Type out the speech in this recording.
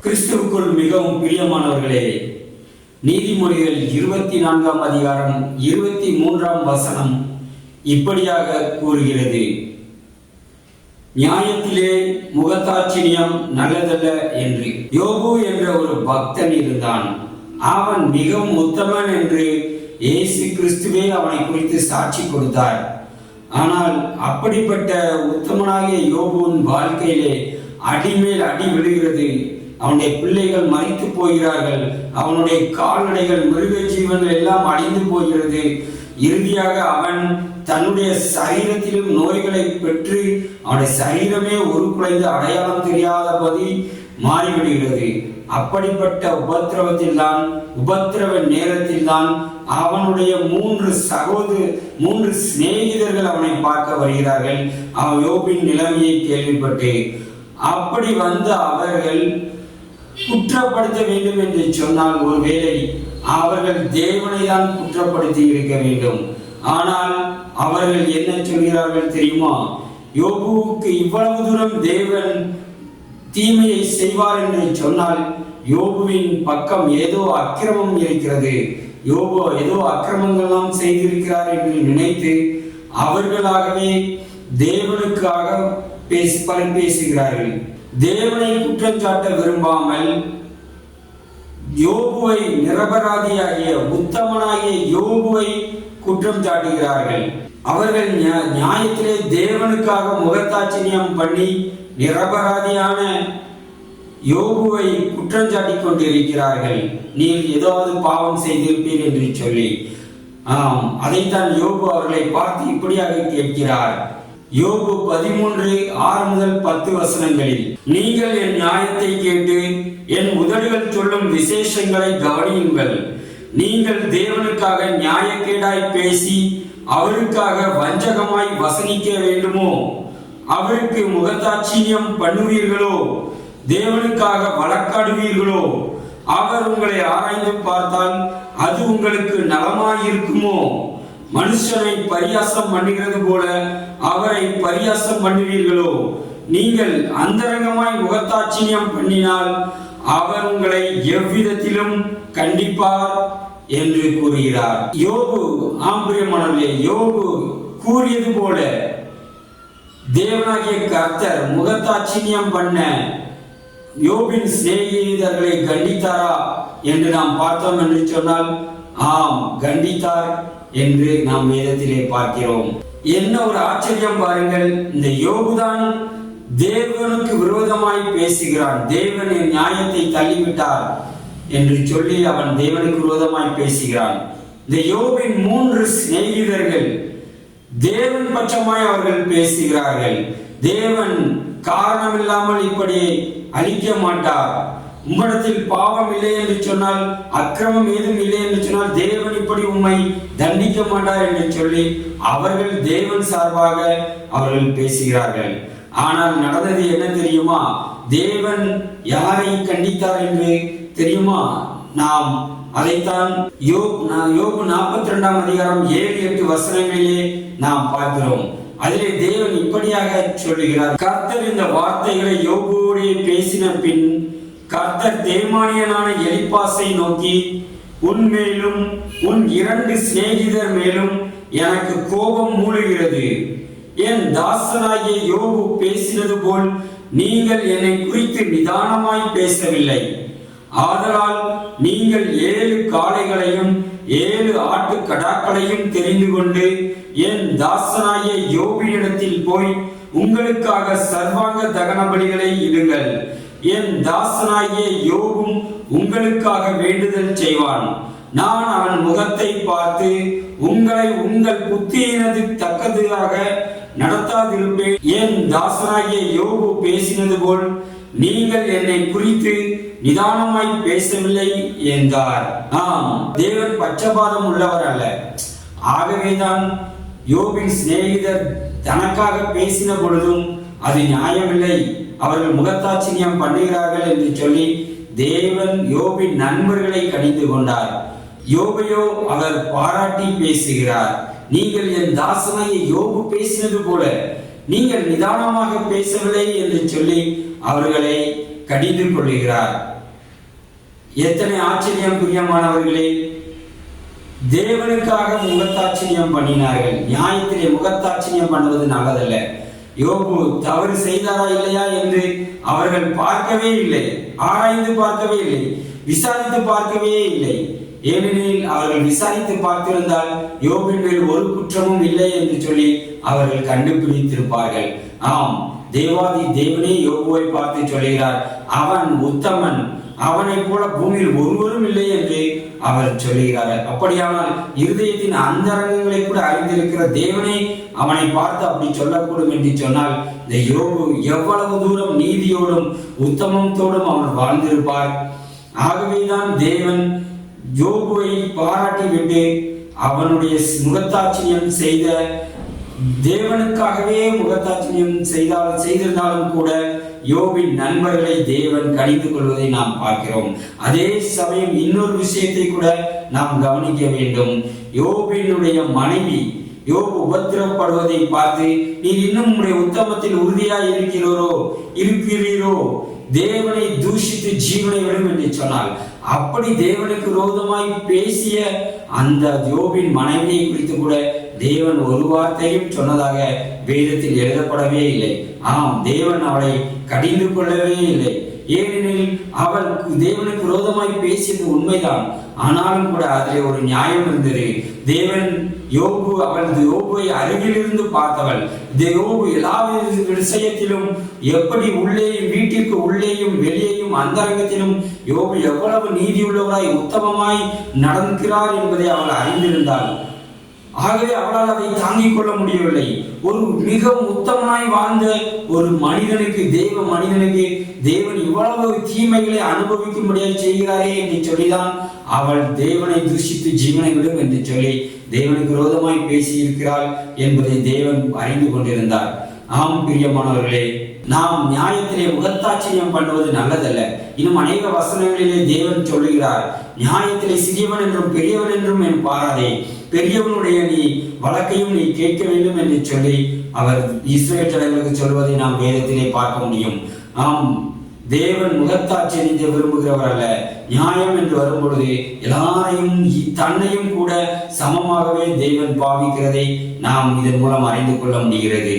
கிறிஸ்துவுக்குள் மிகவும் பிரியமானவர்களே, நீதிமொழிகள் 24ஆம் அதிகாரம் 23ஆம் வசனம் இப்படியாக கூறுகிறது: நியாயத்திலே முகதாட்சிணியம் நல்லதல்ல என்று. யோபு என்ற ஒரு பக்தன் இருந்தான். அவன் மிகவும் உத்தமன் என்று இயேசு கிறிஸ்துவே அவனை குறித்து சாட்சி கொடுத்தார். ஆனால் அப்படிப்பட்ட உத்தமனாகிய யோபுவின் வாழ்க்கையிலே அடிமேல் அடி விழுகிறது. அவனுடைய பிள்ளைகள் மரித்து போகிறார்கள். அவனுடைய கால்நடைகள், மிருக ஜீவன்கள் எல்லாம் அழிந்து போகிறது. இறுதியாக அவன் தன்னுடைய சரீரத்திலும் நோய்களை பெற்று அவனுடைய சரீரமே உருக்குலைந்து அடையாளம் தெரியாதபடி மாறிவிடுகிறது. அப்படிப்பட்ட உபத்திரவ நேரத்தில் தான் அவனுடைய மூன்று சிநேகிதர்கள் அவனை பார்க்க வருகிறார்கள். அவன் யோபின் நிலைமையை கேள்விப்பட்டு அப்படி வந்து அவர்கள் குற்றப்படுத்த வேண்டும் என்று சொன்னால் ஒருவேளை அவர்கள் தேவனை தான் குற்றப்படுத்தி இருக்க வேண்டும். ஆனால் அவர்கள் என்ன சொல்கிறார்கள் தெரியுமா? யோபுவுக்கு இவ்வளவு தூரம் தேவன் தீமையை செய்வார் என்று சொன்னால் யோபுவின் பக்கம் ஏதோ அக்கிரமம் இருக்கிறது, யோபு ஏதோ அக்கிரமங்கள்லாம் செய்திருக்கிறார் என்று நினைத்து அவர்களாகவே தேவனுக்காக பேசுகிறார்கள். தேவனை குற்றம் சாட்ட விரும்பாமல் யோபுவை, நிரபராதியாகிய உத்தமனாகிய யோபுவை குற்றம் சாட்டுகிறார்கள். அவர்கள் நியாயத்திலே தேவனுக்காக முகதாட்சிணியம் பண்ணி நிரபராதியான யோபுவை குற்றம் சாட்டி கொண்டிருக்கிறார்கள். நீர் ஏதாவது பாவம் செய்திருப்பீர் என்று சொல்லி. அதைத்தான் யோபு அவர்களை பார்த்து இப்படியாக கேட்கிறார். யோபு 13:6 முதல் 10 வசனங்களில்: நீங்கள் என் நியாயத்தை கேட்டு என் உதடுகள் சொல்லும் விசேஷங்களை கவனியுங்கள். நீங்கள் தேவனுக்காக நியாயக்கேடாய் பேசி அவருக்காக வஞ்சகமாய் வசனிக்க வேண்டுமோ? அவருக்கு முகதாட்சிணியம் பண்ணுவீர்களோ? தேவனுக்காக வழக்காடுவீர்களோ? அவர் உங்களை ஆராய்ந்து பார்த்தால் அது உங்களுக்கு நலமாயிருக்குமோ? மனுஷனை பரியாசம் பண்ணுகிறது போல அவரை பரியாசம் பண்ணுவீர்களோ? நீங்கள் அந்தரங்கமாய் முகதாட்சிணியம் பண்ணினால் அவர் உங்களை எவ்விதத்திலும் கண்டிப்பார் என்று கூறுகிறார். யோபு, ஆம்பிரியமானவர்களே, யோபு கூறியது போல தேவனாகிய கர்த்தர் முகதாட்சிணியம் பண்ண யோபின் சிநேகிதர்களை கண்டித்தாரா என்று நாம் பார்த்தோம் என்று சொன்னால், ஆம், கண்டித்தார் என்று நாம் வேதத்திலே பார்க்கிறோம். என்ன ஒரு ஆச்சரியம் பாருங்கள்! இந்த யோபுதான் தேவனுக்கு விரோதமாய் பேசுகிறான். தேவன் என் நியாயத்தை தள்ளிவிட்டார் என்று சொல்லி அவன் தேவனுக்கு விரோதமாய் பேசுகிறான். இந்த யோபின் 3 சிநேகிதர்கள் தேவன் பட்சமாய் அவர்கள் பேசுகிறார்கள். தேவன் காரணமில்லாமல் இப்படி அழிக்க மாட்டார். உம்மிடத்தில் பாவம் இல்லை என்று சொன்னால், அக்கிரமம் ஏதும் இல்லை என்று சொன்னால் தேவன் இப்படி உம்மை தண்டிக்க மாட்டார் என்று சொல்லி அவர்கள் தேவன் சார்பாக அவர்கள் பேசுகிறார்கள். ஆனால் நடந்தது என்ன தெரியுமா? தேவன் யாரை கண்டித்தார் என்று தெரியுமா? நாம் அதைத்தான் யோபு 42ஆம் அதிகாரம் 7-8 வசனங்களிலே நாம் பார்க்கிறோம். அதிலே தேவன் இப்படியாக சொல்லுகிறார்: கர்த்தர் இந்த வார்த்தைகளை யோபுவோடு பேசின பின் கர்த்தர் தேமானியனான எலிப்பாசை நோக்கி, உன் மேலும் உன் 2 சிநேகிதர் மேலும் எனக்கு கோபம் மூழுகிறது. என் தாசனாகிய யோபு பேசினது போல் நீங்கள் என்னை குறித்து நிதானமாய் பேசவில்லை. ஆதலால் நீங்கள் 7 காளைகளையும் 7 ஆட்டு கடாக்களையும் தெரிந்து கொண்டு என் தாசனாகிய யோபினிடத்தில் போய் உங்களுக்காக சர்வாங்க தகன பலிகளை இடுங்கள். என் தாசனாகிய யோபும் உங்களுக்காக வேண்டுதல் செய்வான். நான் அவன் முகத்தை பார்த்து உங்களை உங்கள் புத்தியினதுக்கு தக்கதாக நடத்தாதிருப்பேன். என் தாசனாகிய யோபு பேசினது போல் நீங்கள் என்னை குறித்து நிதானமாய் பேசவில்லை என்றார். தேவன் பட்சபாதம் உள்ளவர் அல்ல. ஆகவேதான் யோபின் சிநேகிதர் தனக்காக பேசின பொழுதும் அது நியாயமில்லை, அவர்கள் முகதாட்சிணியம் பண்ணுகிறார்கள் என்று சொல்லி தேவன் யோபின் நண்பர்களை கடிந்து கொண்டார். யோபையோ அவர் பாராட்டி பேசுகிறார். நீங்கள் என் தாசனாகிய யோபு பேசினது போல நீங்கள் நிதானமாக பேசவில்லை என்று சொல்லி அவர்களை கடிந்து கொள்கிறார். எத்தனை ஆச்சரியம் பிரியமானவர்களே! தேவனுக்காக முகத்தாட்சியம் பண்ணினார்கள். நியாயத்திலே முகத்தாட்சியம் பண்ணுவது நல்லதல்ல. யோபு தவறு செய்தாரா இல்லையா என்று அவர்கள் பார்க்கவே இல்லை, ஆராய்ந்து பார்க்கவே இல்லை, விசாரித்து பார்க்கவே இல்லை. ஏனெனில் அவர்கள் விசாரித்து பார்த்திருந்தால் யோபின் மேல் ஒரு குற்றமும் இல்லை என்று சொல்லி அவர்கள் கண்டுபிடித்திருப்பார்கள். ஆம், தேவாதி தேவனே யோபுவை பார்த்து சொல்கிறார், அவன் உத்தமன், அவனை போல பூமியில் ஒருவரும் இல்லை என்று அவர் சொல்லுகிறார். அப்படியானால் இருதயத்தின் அந்தரங்கங்களை கூட அறிந்திருக்கிற தேவனே அவனை பார்த்து அப்படி சொல்லக்கூடும் என்று சொன்னால் இந்த யோபு எவ்வளவு தூரம் நீதியோடும் உத்தமத்தோடும் அவன் வாழ்ந்திருப்பார். ஆகவேதான் தேவன் யோபுவை பாராட்டி விட்டு அவனுடைய முகத்தாட்சியம் செய்த தேவனுக்காகவே முகத்தாட்சியம் செய்திருந்தாலும் கூட யோபின் நண்பர்களை தேவன் கடிந்து கொள்வதை நாம் பார்க்கிறோம். அதே சமயம் இன்னொரு விஷயத்தை கூட நாம் கவனிக்க வேண்டும். யோபினுடைய மனைவி யோபு உபத்திரப்படுவதை பார்த்து, நீ இன்னும் உடைய உத்தமத்தில் உறுதியாய் இருக்கிறீரோ, தேவனை தூஷித்து ஜீவனை விடும் என்று சொன்னால், அப்படி தேவனுக்கு விரோதமாய் பேசிய அந்த யோபின் மனைவியை குறித்து கூட தேவன் ஒரு வார்த்தையும் சொன்னதாக வேதத்தில் எழுதப்படவே இல்லை. ஆம், தேவன் அவளை கடிந்து கொள்ளவே இல்லை. ஏனெனில் அவள் தேவனுக்கு விரோதமாய் பேசியது உண்மைதான். ஆனாலும் கூட அதில் ஒரு நியாயம் இருந்தது. தேவன் யோபுவை அருகிலிருந்து பார்த்தவள். யோபு எல்லா விஷயத்திலும் எப்படி உள்ளேயும் வீட்டிற்கு உள்ளேயும் வெளியேயும் அந்தரங்கத்திலும் யோபு எவ்வளவு நீதியுள்ளவராய் உத்தமமாய் நடக்கிறார் என்பதை அவள் அறிந்திருந்தாள். ஆகவே அவளால் அதை தாங்கிக் கொள்ள முடியவில்லை. ஒரு மிகவும் உத்தமனாய் வாழ்ந்த ஒரு மனிதனுக்கு தேவன் இவ்வளவு தீமைகளை அனுபவிக்க முடியாது செய்கிறாரே என்று சொல்லிதான் அவள் தேவனை தூஷித்து ஜீவனை விடும் என்று சொல்லி தேவனுக்கு விரோதமாய் பேசியிருக்கிறாள் என்பதை தேவன் அறிந்து கொண்டிருந்தார். ஆம் பிரியமானவர்களே, நாம் நியாயத்திலே முகத்தாட்சியம் பண்ணுவது நல்லதல்ல. இன்னும் அநேக வசனங்களிலே தேவன் சொல்லுகிறார், நியாயத்திலே சிறியவன் என்றும் பெரியவன் என்றும் என் பாராதே, பெரியவனுடைய நீ வழக்கையும் நீ கேட்க வேண்டும் என்று சொல்லி அவர் இஸ்ரவேல் ஜனங்களுக்கு சொல்வதை நாம் வேதத்திலே பார்க்க முடியும். ஆம், தேவன் முகத்தாட்சியத்தை விரும்புகிறவர் அல்ல. நியாயம் என்று வரும்பொழுது எல்லாரையும் தன்னையும் கூட சமமாகவே தேவன் பாவிக்கிறதை நாம் இதன் மூலம் அறிந்து கொள்ள முடிகிறது.